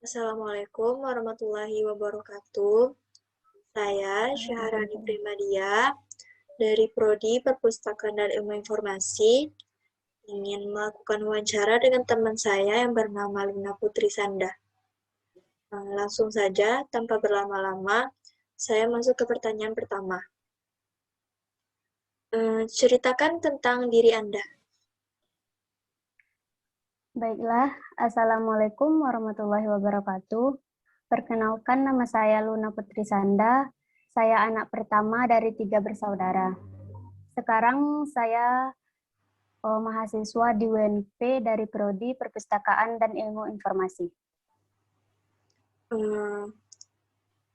Assalamualaikum warahmatullahi wabarakatuh. Saya Syahrani Primadia dari Prodi Perpustakaan dan Ilmu Informasi ingin melakukan wawancara dengan teman saya yang bernama Luna Putri Sanda. Langsung saja, tanpa berlama-lama, saya masuk ke pertanyaan pertama. Ceritakan tentang diri Anda. Baiklah, Assalamualaikum warahmatullahi wabarakatuh. Perkenalkan, nama saya Luna Putri Sanda. Saya anak pertama dari 3 bersaudara. Sekarang saya mahasiswa di UNP dari Prodi Perpustakaan dan Ilmu Informasi.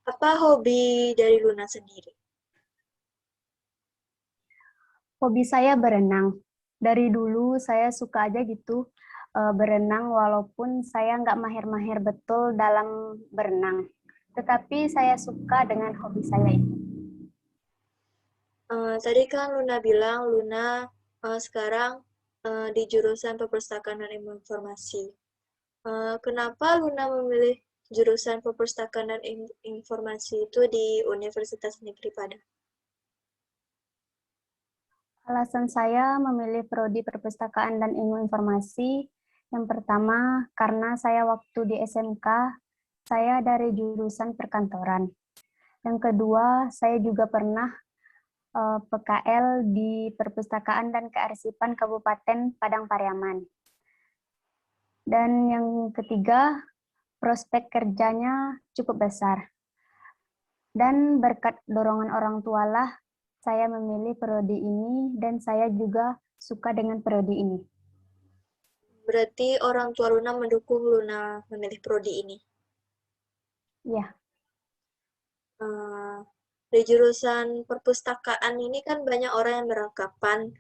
Apa hobi dari Luna sendiri? Hobi saya berenang. Dari dulu saya suka aja gitu berenang, walaupun saya nggak mahir-mahir betul dalam berenang. Tetapi saya suka dengan hobi saya ini. Tadi kan Luna bilang Luna sekarang di jurusan Perpustakaan dan Ilmu Informasi. Kenapa Luna memilih jurusan Perpustakaan dan Informasi itu di Universitas Negeri Padang? Alasan saya memilih Prodi Perpustakaan dan Ilmu Informasi, yang pertama karena saya waktu di SMK, saya dari jurusan perkantoran. Yang kedua, saya juga pernah PKL di Perpustakaan dan Kearsipan Kabupaten Padang Pariaman. Dan yang ketiga, prospek kerjanya cukup besar. Dan berkat dorongan orang tua lah, saya memilih prodi ini dan saya juga suka dengan prodi ini. Berarti orang tua Luna mendukung Luna memilih prodi ini. Ya. Di jurusan perpustakaan ini kan banyak orang yang beranggapan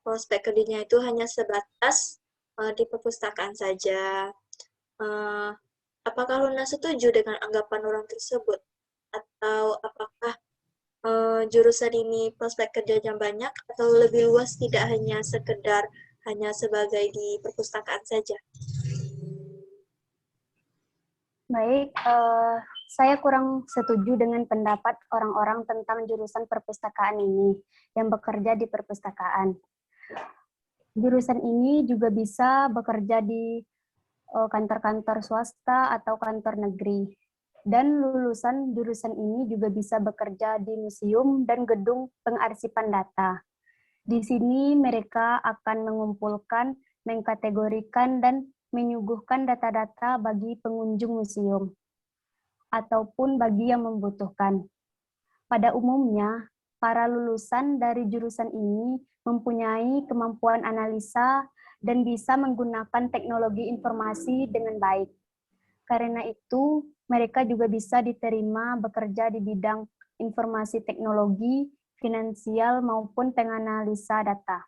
prospek kerjanya itu hanya sebatas di perpustakaan saja. Apakah Luna setuju dengan anggapan orang tersebut? Atau apakah jurusan ini prospek kerjanya banyak atau lebih luas, tidak hanya sekedar hanya sebagai di perpustakaan saja? Baik, saya kurang setuju dengan pendapat orang-orang tentang jurusan perpustakaan ini yang bekerja di perpustakaan. Jurusan ini juga bisa bekerja di kantor-kantor swasta atau kantor negeri. Dan lulusan jurusan ini juga bisa bekerja di museum dan gedung pengarsipan data. Di sini mereka akan mengumpulkan, mengkategorikan, dan menyuguhkan data-data bagi pengunjung museum ataupun bagi yang membutuhkan. Pada umumnya, para lulusan dari jurusan ini mempunyai kemampuan analisa dan bisa menggunakan teknologi informasi dengan baik. Karena itu, mereka juga bisa diterima bekerja di bidang informasi teknologi, finansial, maupun penganalisa data.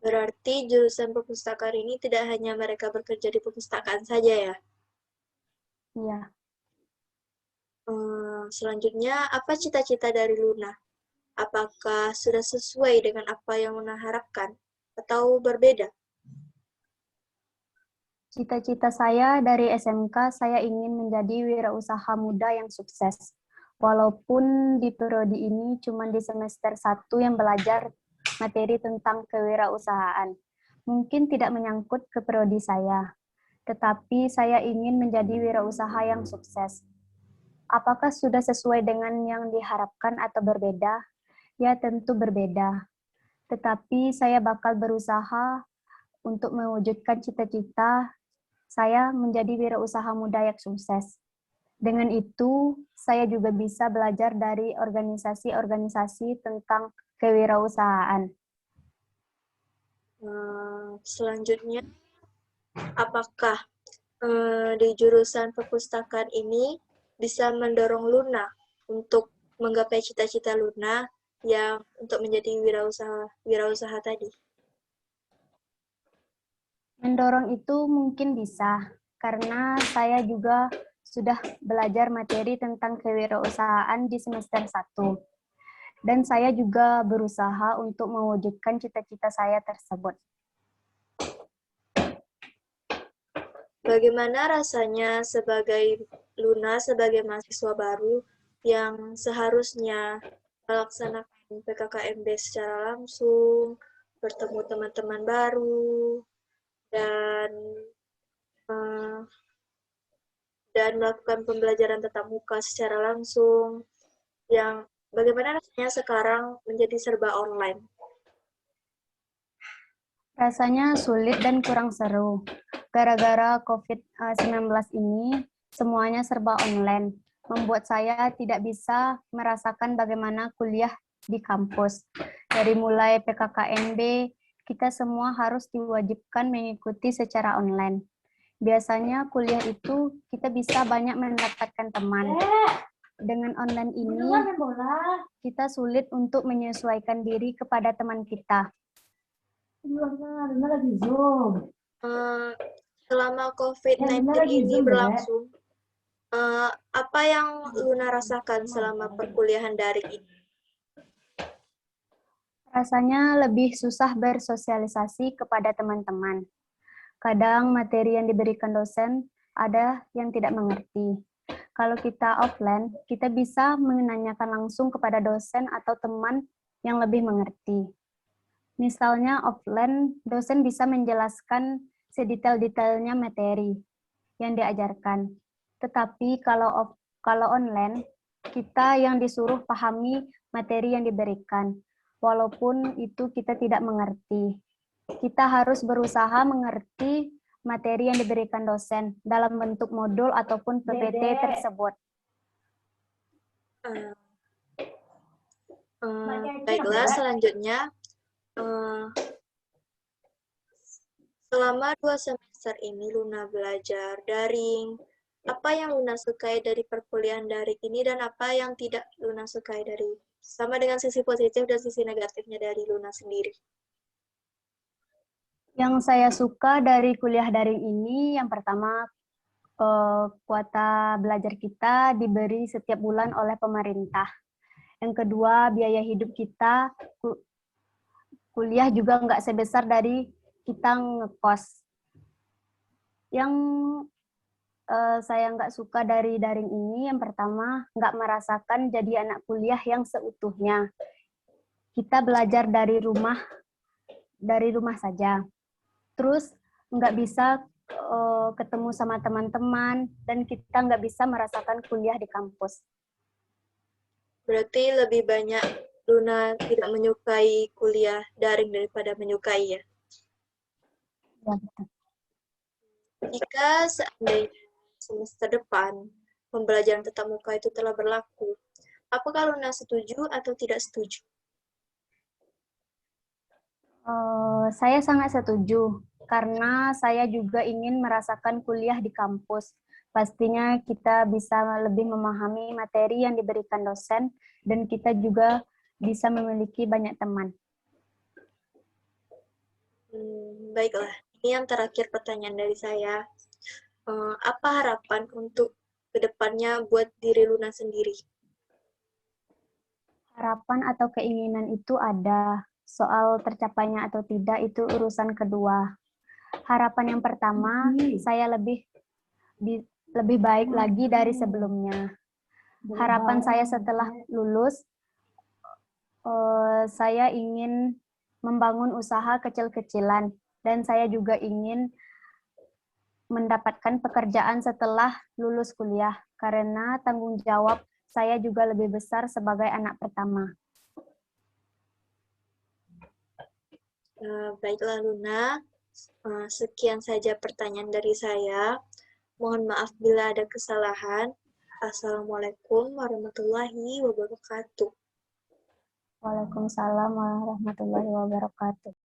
Berarti jurusan perpustakaan ini tidak hanya mereka bekerja di perpustakaan saja ya? Iya. Selanjutnya, apa cita-cita dari Luna? Apakah sudah sesuai dengan apa yang Luna harapkan atau berbeda? Cita-cita saya dari SMK, saya ingin menjadi wirausaha muda yang sukses. Walaupun di prodi ini cuma di semester 1 yang belajar materi tentang kewirausahaan. Mungkin tidak menyangkut ke prodi saya, tetapi saya ingin menjadi wirausaha yang sukses. Apakah sudah sesuai dengan yang diharapkan atau berbeda? Ya, tentu berbeda. Tetapi saya bakal berusaha untuk mewujudkan cita-cita saya menjadi wirausaha muda yang sukses. Dengan itu, saya juga bisa belajar dari organisasi-organisasi tentang kewirausahaan. Selanjutnya, apakah di jurusan perpustakaan ini bisa mendorong Luna untuk menggapai cita-cita Luna yang untuk menjadi wirausaha tadi? Mendorong itu mungkin bisa, karena saya juga sudah belajar materi tentang kewirausahaan di semester 1. Dan saya juga berusaha untuk mewujudkan cita-cita saya tersebut. Bagaimana rasanya Luna sebagai mahasiswa baru yang seharusnya melaksanakan PKKMB secara langsung, bertemu teman-teman baru, dan eh, melakukan pembelajaran tatap muka secara langsung, yang bagaimana rasanya sekarang menjadi serba online? Rasanya sulit dan kurang seru. Gara-gara COVID-19 ini, semuanya serba online. Membuat saya tidak bisa merasakan bagaimana kuliah di kampus. Dari mulai PKKMB, kita semua harus diwajibkan mengikuti secara online. Biasanya kuliah itu kita bisa banyak mendapatkan teman. Dengan online ini, kita sulit untuk menyesuaikan diri kepada teman kita. Selama COVID-19 ini berlangsung, apa yang Luna rasakan selama perkuliahan daring ini? Rasanya lebih susah bersosialisasi kepada teman-teman. Kadang materi yang diberikan dosen ada yang tidak mengerti. Kalau kita offline, kita bisa menanyakan langsung kepada dosen atau teman yang lebih mengerti. Misalnya offline, dosen bisa menjelaskan sedetail-detailnya materi yang diajarkan. Tetapi kalau online, kita yang disuruh pahami materi yang diberikan, walaupun itu kita tidak mengerti. Kita harus berusaha mengerti materi yang diberikan dosen dalam bentuk modul ataupun PPT tersebut. Baiklah, selanjutnya, selama 2 semester ini Luna belajar daring. Apa yang Luna sukai dari perkuliahan daring ini dan apa yang tidak Luna sukai dari, sama dengan sisi positif dan sisi negatifnya dari Luna sendiri? Yang saya suka dari kuliah daring ini, yang pertama, kuota belajar kita diberi setiap bulan oleh pemerintah. Yang kedua, biaya hidup kita, kuliah juga nggak sebesar dari kita ngekos. Yang saya nggak suka dari daring ini, yang pertama, nggak merasakan jadi anak kuliah yang seutuhnya. Kita belajar dari rumah saja. Terus nggak bisa ketemu sama teman-teman, dan kita nggak bisa merasakan kuliah di kampus. Berarti lebih banyak Luna tidak menyukai kuliah daring daripada menyukai, ya? Ya, betul. Jika seandainya semester depan pembelajaran tatap muka itu telah berlaku, apakah Luna setuju atau tidak setuju? Saya sangat setuju, karena saya juga ingin merasakan kuliah di kampus. Pastinya kita bisa lebih memahami materi yang diberikan dosen, dan kita juga bisa memiliki banyak teman. Baiklah, ini yang terakhir pertanyaan dari saya. Apa harapan untuk kedepannya buat diri Luna sendiri? Harapan atau keinginan itu ada, soal tercapainya atau tidak itu urusan kedua. Harapan yang pertama, saya lebih baik lagi dari sebelumnya. Harapan saya setelah lulus, saya ingin membangun usaha kecil-kecilan, dan saya juga ingin mendapatkan pekerjaan setelah lulus kuliah, karena tanggung jawab saya juga lebih besar sebagai anak pertama. Baiklah Luna, sekian saja pertanyaan dari saya. Mohon maaf bila ada kesalahan. Assalamualaikum warahmatullahi wabarakatuh. Waalaikumsalam warahmatullahi wabarakatuh.